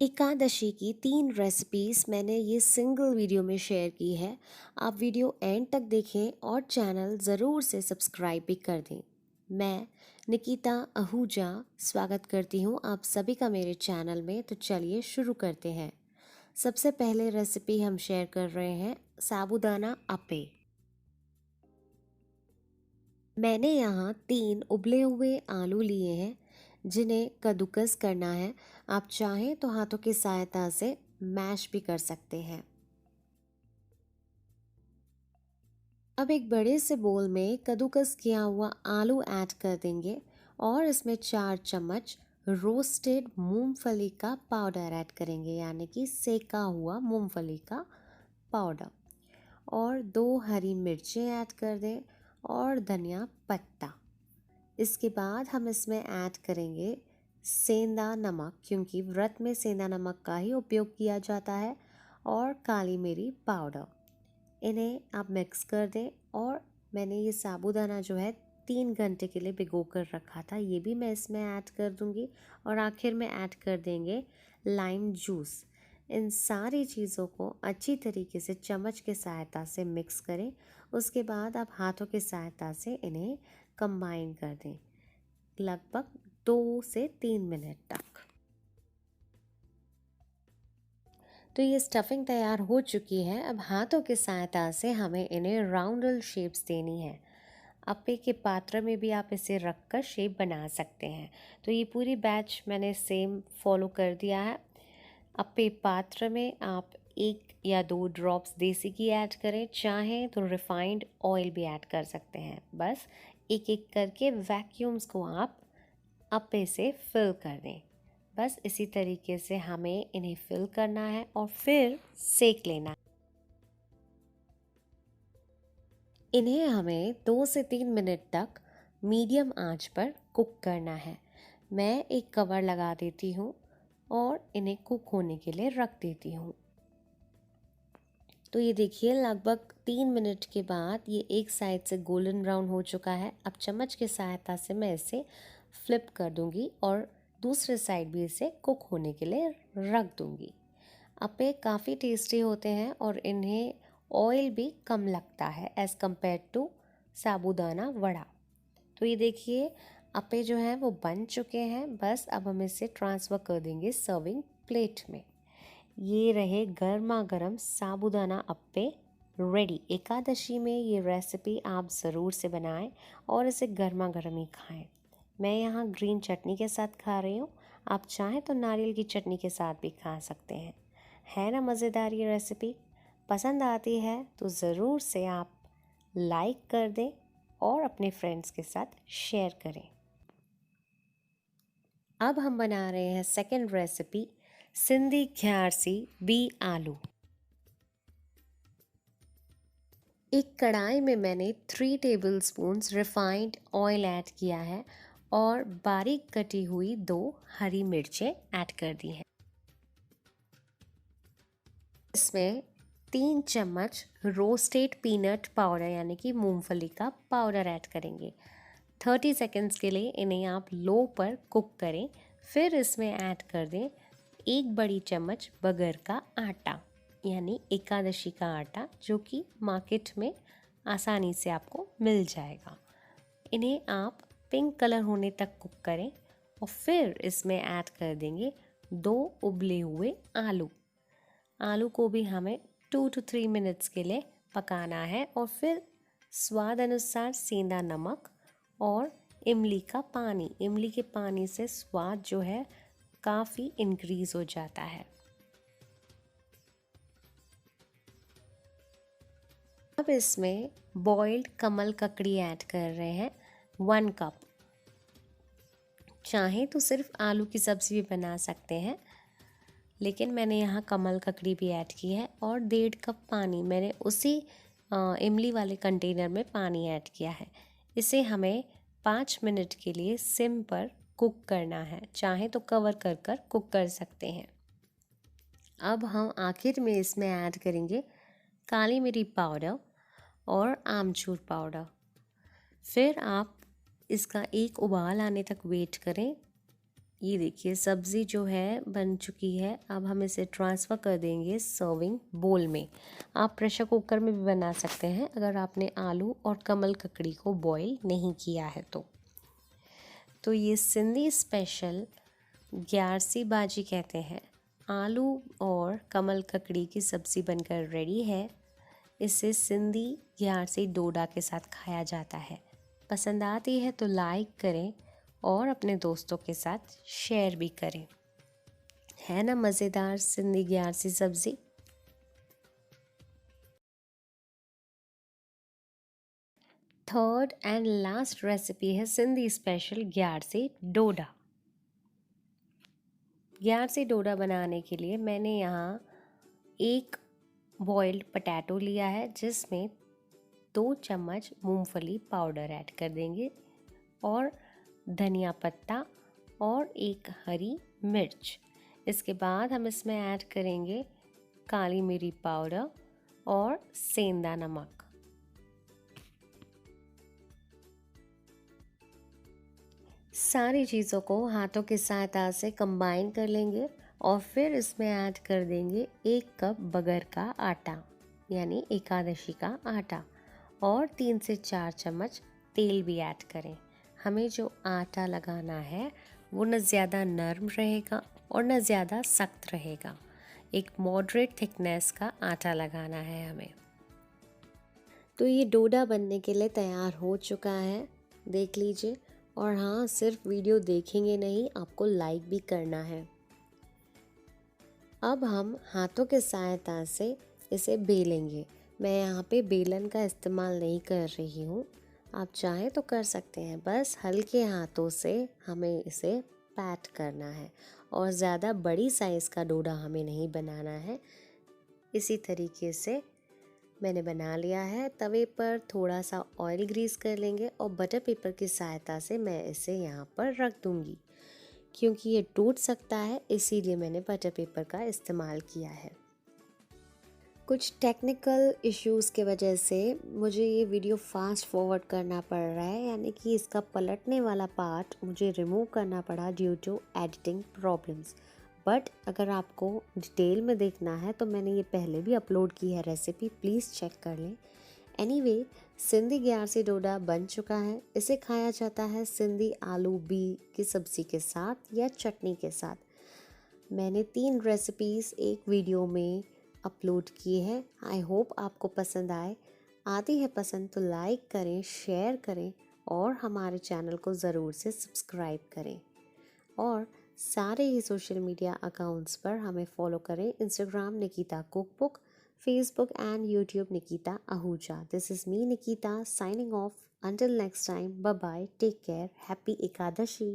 एकादशी की 3 रेसिपीज़ मैंने ये सिंगल वीडियो में शेयर की है। आप वीडियो एंड तक देखें और चैनल ज़रूर से सब्सक्राइब भी कर दें। मैं निकिता आहूजा स्वागत करती हूँ आप सभी का मेरे चैनल में। तो चलिए शुरू करते हैं। सबसे पहले रेसिपी हम शेयर कर रहे हैं साबूदाना अप्पे। मैंने यहाँ 3 उबले हुए आलू लिए हैं जिन्हें कद्दूकस करना है। आप चाहें तो हाथों की सहायता से मैश भी कर सकते हैं। अब एक बड़े से बोल में कद्दूकस किया हुआ आलू ऐड कर देंगे और इसमें 4 चम्मच रोस्टेड मूंगफली का पाउडर ऐड करेंगे, यानी कि सेका हुआ मूंगफली का पाउडर। और 2 हरी मिर्चें ऐड कर दें और धनिया पत्ता। इसके बाद हम इसमें ऐड करेंगे सेंधा नमक, क्योंकि व्रत में सेंधा नमक का ही उपयोग किया जाता है, और काली मिरी पाउडर। इन्हें आप मिक्स कर दें। और मैंने ये साबूदाना जो है 3 घंटे के लिए भिगो कर रखा था, ये भी मैं इसमें ऐड कर दूंगी। और आखिर में ऐड कर देंगे लाइम जूस। इन सारी चीज़ों को अच्छी तरीके से चम्मच के सहायता से मिक्स करें। उसके बाद आप हाथों की सहायता से इन्हें कंबाइन कर दें लगभग 2 से 3 मिनट तक। तो ये स्टफिंग तैयार हो चुकी है। अब हाथों की सहायता से हमें इन्हें राउंडल शेप्स देनी है। अप्पे के पात्र में भी आप इसे रखकर शेप बना सकते हैं। तो ये पूरी बैच मैंने सेम फॉलो कर दिया है। अप्पे पात्र में आप 1 या 2 ड्रॉप्स देसी घी ऐड करें, चाहें तो रिफाइंड ऑयल भी ऐड कर सकते हैं। बस एक एक करके वैक्यूम्स को आप अप्पे से फिल कर दें। बस इसी तरीके से हमें इन्हें फिल करना है और फिर सेक लेना है। इन्हें हमें 2 से 3 मिनट तक मीडियम आंच पर कुक करना है। मैं एक कवर लगा देती हूँ और इन्हें कुक होने के लिए रख देती हूँ। तो ये देखिए लगभग 3 मिनट के बाद ये एक साइड से गोल्डन ब्राउन हो चुका है। अब चम्मच की सहायता से मैं इसे फ्लिप कर दूंगी और दूसरे साइड भी इसे कुक होने के लिए रख दूंगी। अप्पे काफ़ी टेस्टी होते हैं और इन्हें ऑयल भी कम लगता है एज़ कम्पेयर टू साबूदाना वड़ा। तो ये देखिए अप्पे जो हैं वो बन चुके हैं। बस अब हम इसे ट्रांसफ़र कर देंगे सर्विंग प्लेट में। ये रहे गर्मा गर्म साबूदाना अप्पे रेडी। एकादशी में ये रेसिपी आप ज़रूर से बनाएं और इसे गर्मा गर्म ही खाएं। मैं यहाँ ग्रीन चटनी के साथ खा रही हूँ। आप चाहें तो नारियल की चटनी के साथ भी खा सकते हैं। है ना मज़ेदार ये रेसिपी? पसंद आती है तो ज़रूर से आप लाइक कर दें और अपने फ्रेंड्स के साथ शेयर करें। अब हम बना रहे हैं सेकंड रेसिपी, सिंधी ख्यारसी बी आलू। एक कढ़ाई में मैंने 3 टेबलस्पून्स रिफाइंड ऑयल ऐड किया है और बारीक कटी हुई 2 हरी मिर्चें ऐड कर दी हैं। इसमें 3 चम्मच रोस्टेड पीनट पाउडर यानी कि मूंगफली का पाउडर ऐड करेंगे। 30 सेकेंड्स के लिए इन्हें आप लो पर कुक करें। फिर इसमें ऐड कर दें 1 बड़ी चम्मच बगर का आटा, यानी एकादशी का आटा, जो कि मार्केट में आसानी से आपको मिल जाएगा। इन्हें आप पिंक कलर होने तक कुक करें और फिर इसमें ऐड कर देंगे 2 उबले हुए आलू। आलू को भी हमें 2 to 3 मिनट्स के लिए पकाना है। और फिर स्वाद अनुसार सेंधा नमक और इमली का पानी। इमली के पानी से स्वाद जो है काफ़ी इंक्रीज़ हो जाता है। अब इसमें बॉइल्ड कमल ककड़ी ऐड कर रहे हैं 1 कप। चाहें तो सिर्फ आलू की सब्ज़ी भी बना सकते हैं, लेकिन मैंने यहाँ कमल ककड़ी भी ऐड की है। और 1.5 कप पानी मैंने उसी इमली वाले कंटेनर में पानी ऐड किया है। इसे हमें 5 मिनट के लिए सिम पर कुक करना है। चाहें तो कवर कर कर कुक कर सकते हैं। अब हम आखिर में इसमें ऐड करेंगे काली मिरी पाउडर और आमचूर पाउडर। फिर आप इसका एक उबाल आने तक वेट करें। ये देखिए सब्ज़ी जो है बन चुकी है। अब हम इसे ट्रांसफ़र कर देंगे सर्विंग बोल में। आप प्रेशर कुकर में भी बना सकते हैं अगर आपने आलू और कमल ककड़ी को बॉईल नहीं किया है तो ये सिंधी स्पेशल ग्यारसी बाजी कहते हैं, आलू और कमल ककड़ी की सब्ज़ी बनकर रेडी है। इसे सिंधी ग्यारसी डोडा के साथ खाया जाता है। पसंद आती है तो लाइक करें और अपने दोस्तों के साथ शेयर भी करें। है ना मज़ेदार सिंधी ग्यारसी सब्ज़ी। थर्ड एंड लास्ट रेसिपी है सिंधी स्पेशल ग्यारसी डोडा। ग्यारसी डोडा बनाने के लिए मैंने यहाँ एक बॉइल्ड पटैटो लिया है जिसमें 2 चम्मच मूंगफली पाउडर ऐड कर देंगे और धनिया पत्ता और एक हरी मिर्च। इसके बाद हम इसमें ऐड करेंगे काली मिरी पाउडर और सेंधा नमक। सारी चीज़ों को हाथों की सहायता से कंबाइन कर लेंगे और फिर इसमें ऐड कर देंगे 1 कप बगर का आटा यानी एकादशी का आटा और 3 से 4 चम्मच तेल भी ऐड करें। हमें जो आटा लगाना है वो न ज़्यादा नरम रहेगा और न ज़्यादा सख्त रहेगा। एक मॉडरेट थिकनेस का आटा लगाना है हमें। तो ये डोडा बनने के लिए तैयार हो चुका है, देख लीजिए। और हाँ, सिर्फ वीडियो देखेंगे नहीं, आपको लाइक भी करना है। अब हम हाथों के सहायता से इसे बेलेंगे। मैं यहाँ पे बेलन का इस्तेमाल नहीं कर रही हूँ, आप चाहें तो कर सकते हैं। बस हल्के हाथों से हमें इसे पैट करना है और ज़्यादा बड़ी साइज़ का डोडा हमें नहीं बनाना है। इसी तरीके से मैंने बना लिया है। तवे पर थोड़ा सा ऑयल ग्रीस कर लेंगे और बटर पेपर की सहायता से मैं इसे यहाँ पर रख दूँगी। क्योंकि ये टूट सकता है इसीलिए मैंने बटर पेपर का इस्तेमाल किया है। कुछ टेक्निकल इश्यूज़ के वजह से मुझे ये वीडियो फास्ट फॉरवर्ड करना पड़ रहा है, यानी कि इसका पलटने वाला पार्ट मुझे रिमूव करना पड़ा due to editing problems. But अगर आपको डिटेल में देखना है तो मैंने ये पहले भी अपलोड की है रेसिपी, प्लीज़ चेक कर लें। एनीवे, सिंधी ग्यारसी डोडा बन चुका है। इसे खाया जाता है सिंधी आलू बी की सब्ज़ी के साथ या चटनी के साथ। मैंने 3 रेसिपीज़ एक वीडियो में अपलोड की है। आई होप आपको पसंद आए। आती है पसंद तो लाइक करें, शेयर करें और हमारे चैनल को ज़रूर से सब्सक्राइब करें। और सारे ही सोशल मीडिया अकाउंट्स पर हमें फॉलो करें। Instagram Nikita cookbook, Facebook and YouTube Nikita Ahuja. This is me Nikita signing off. Until next time, bye bye, take care, happy Ekadashi.